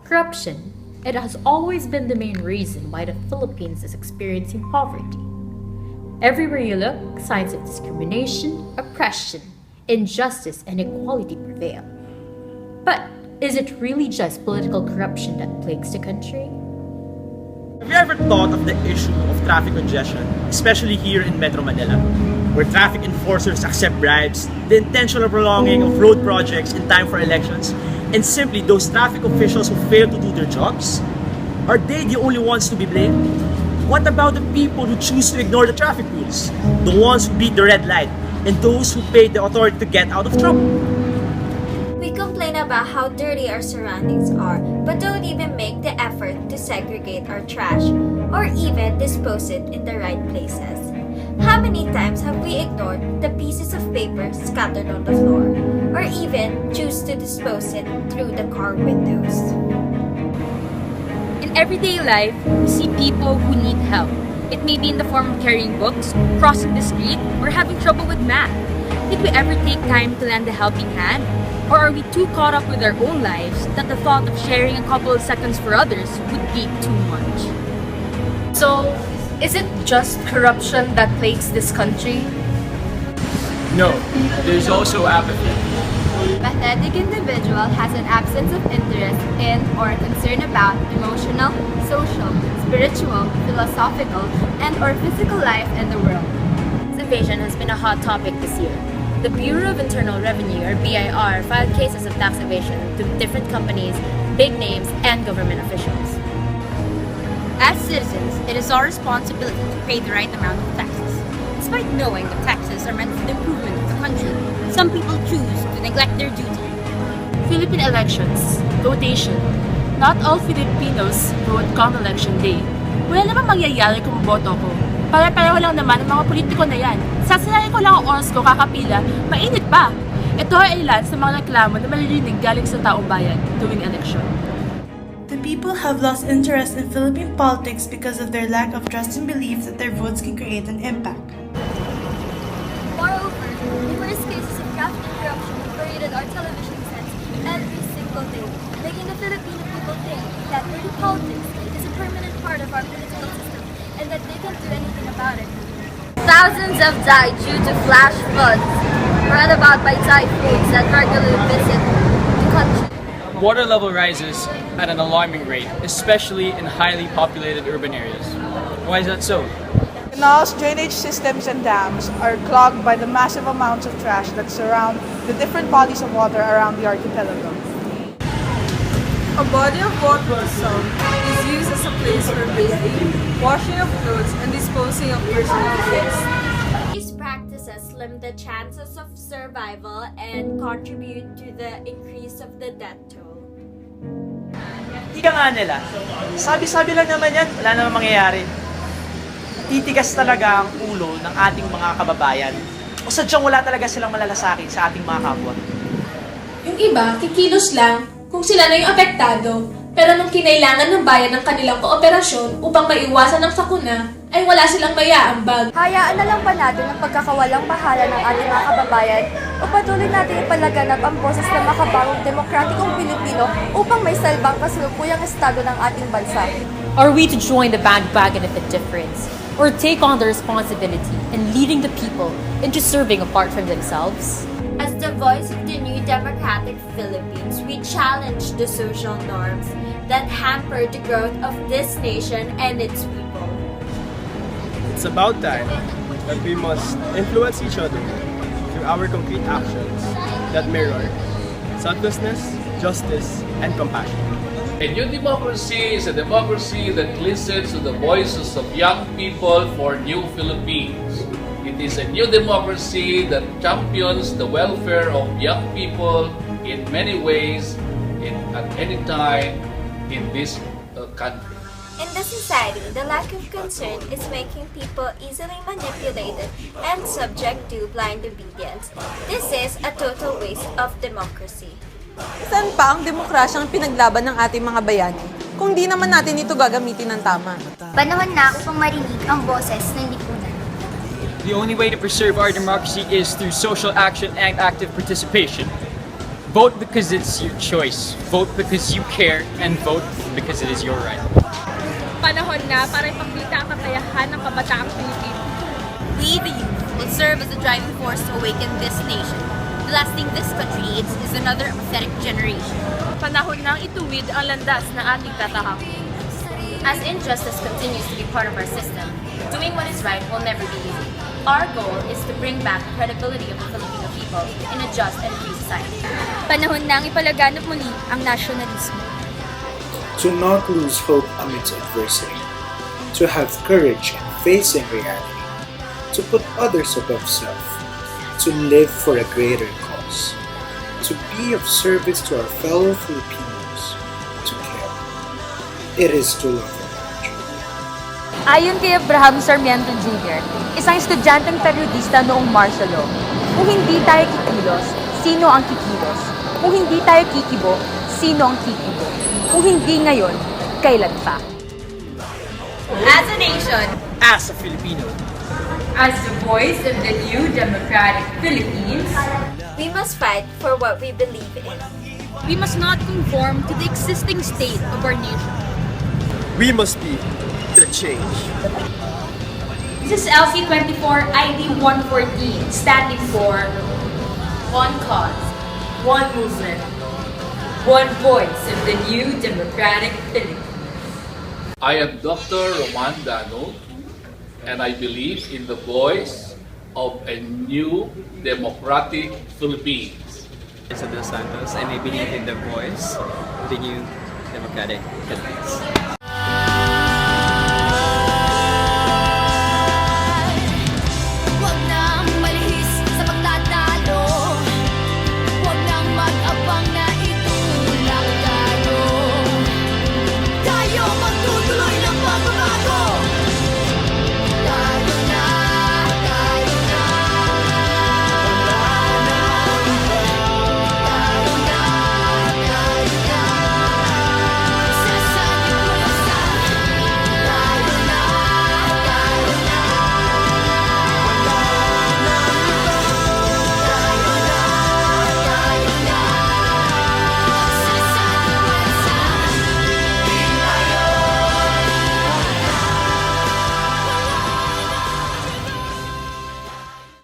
Corruption, it has always been the main reason why the Philippines is experiencing poverty. Everywhere you look, signs of discrimination, oppression, injustice, and inequality prevail. But is it really just political corruption that plagues the country? Have you ever thought of the issue of traffic congestion, especially here in Metro Manila, where traffic enforcers accept bribes, the intentional prolonging of road projects in time for elections, and simply those traffic officials who fail to do their jobs? Are they the only ones to be blamed? What about the people who choose to ignore the traffic rules? The ones who beat the red light, and those who pay the authority to get out of trouble? We complain about how dirty our surroundings are, but don't even make the effort to segregate our trash or even dispose it in the right places. How many times have we ignored the pieces of paper scattered on the floor, or even choose to dispose it through the car windows? In everyday life, we see people who need help. It may be in the form of carrying books, crossing the street, or having trouble with math. Did we ever take time to lend a helping hand? Or are we too caught up with our own lives that the thought of sharing a couple of seconds for others would be too much? So, is it just corruption that plagues this country? No, there's also apathy. Pathetic individual has an absence of interest in or concern about emotional, social, spiritual, philosophical, and or physical life in the world. Tax evasion has been a hot topic this year. The Bureau of Internal Revenue, or BIR, filed cases of tax evasion to different companies, big names, and government officials. As citizens, it is our responsibility to pay the right amount of taxes. Despite knowing that taxes are meant for the improvement of the country, some people choose to neglect their duty. Philippine elections, votation. Not all Filipinos vote come election day. Wala namang mangyayari kung boto ko. Pare-pareho lang naman ang mga politiko na yan. Sasalayin ko lang ang oras ko kakapila, mainit pa. Ito ay ilan sa mga reklamo na maririnig galing sa taong bayan tuwing eleksyon. The people have lost interest in Philippine politics because of their lack of trust and belief that their votes can create an impact. Moreover, numerous cases of graft and corruption paraded our television sets every single day, making the Filipino people think that dirty politics is a permanent part of our political system and that they can't do anything about it. Thousands have died due to flash floods brought about by typhoons that regularly visit the country. Water level rises at an alarming rate, especially in highly populated urban areas. Why is that so? Canals, drainage systems, and dams are clogged by the massive amounts of trash that surround the different bodies of water around the archipelago. A body of water sump is used as a place for bathing, washing of clothes, and disposing of personal waste. These practices limit the chances of survival and contribute to the increase of the death toll. Ika nga nila, sabi-sabi lang naman yan, wala namang mangyayari. Titigas talaga ang ulo ng ating mga kababayan. O sadyang wala talaga silang malalasakit sa ating mga kapwa. Yung iba, kikilos lang kung sila na yung apektado. Pero nung kinailangan ng bayan ng kanilang kooperasyon upang maiwasan ang sakuna, ay wala silang maiaambag. Hayaan na lang ba natin ang pagkakawalang bahala ng ating mga kababayan o patuloy natin ipalaganap ang boses ng makabagong demokratikong Pilipino upang may salbang kasalukuyang estado ng ating bansa? Are we to join the bandwagon of indifference, or take on the responsibility in leading the people into serving apart from themselves? As the voice of the new democratic Philippines, we challenge the social norms that hamper the growth of this nation and its people. It's about time that we must influence each other through our concrete actions that mirror selflessness, justice, and compassion. A new democracy is a democracy that listens to the voices of young people for new Philippines. It is a new democracy that champions the welfare of young people in many ways, at any time in this country. In the society, the lack of concern is making people easily manipulated and subject to blind obedience. This is a total waste of democracy. Saan pa ang demokrasyang pinaglaban ng ating mga bayani kung di naman natin ito gagamitin ng tama? Panahon na upang marinig ang boses ng lipunan. The only way to preserve our democracy is through social action and active participation. Vote because it's your choice. Vote because you care, and vote because it is your right. Panahon na para ipakita ang kakayahan ng kabataang Pilipino. We, the youth, will serve as a driving force to awaken this nation. The last thing this country needs is another apathetic generation. Panahon nang ituwid ang landas ng ating katahakan. As injustice continues to be part of our system, doing what is right will never be easy. Our goal is to bring back the credibility of the Filipino people in a just and free society. Panahon nang ipalaganap muli ang nasyonalismo. To not lose hope amidst adversity, to have courage in facing reality, to put others above self, to live for a greater cause, to be of service to our fellow Filipinos, to care. It is to love our country. Ayon kay Abraham Sarmiento Jr., isang estudyanteng periodista noong martial law, kung hindi tayo kikilos, sino ang kikilos? Kung hindi tayo kikibo, sino ang kikibo? Kung hindi ngayon, kailan pa? As a nation, As a Filipino, As the voice of the new democratic Philippines, We must fight for what we believe in. we must not conform to the existing state of our nation. We must be the change. This is LC24 ID 114, standing for One cause, one movement, one voice of the new democratic Philippines. I am Dr. Roman Dano, and I believe in the voice of a new democratic Philippines. Dos Santos, and I believe in the voice of the new democratic Philippines.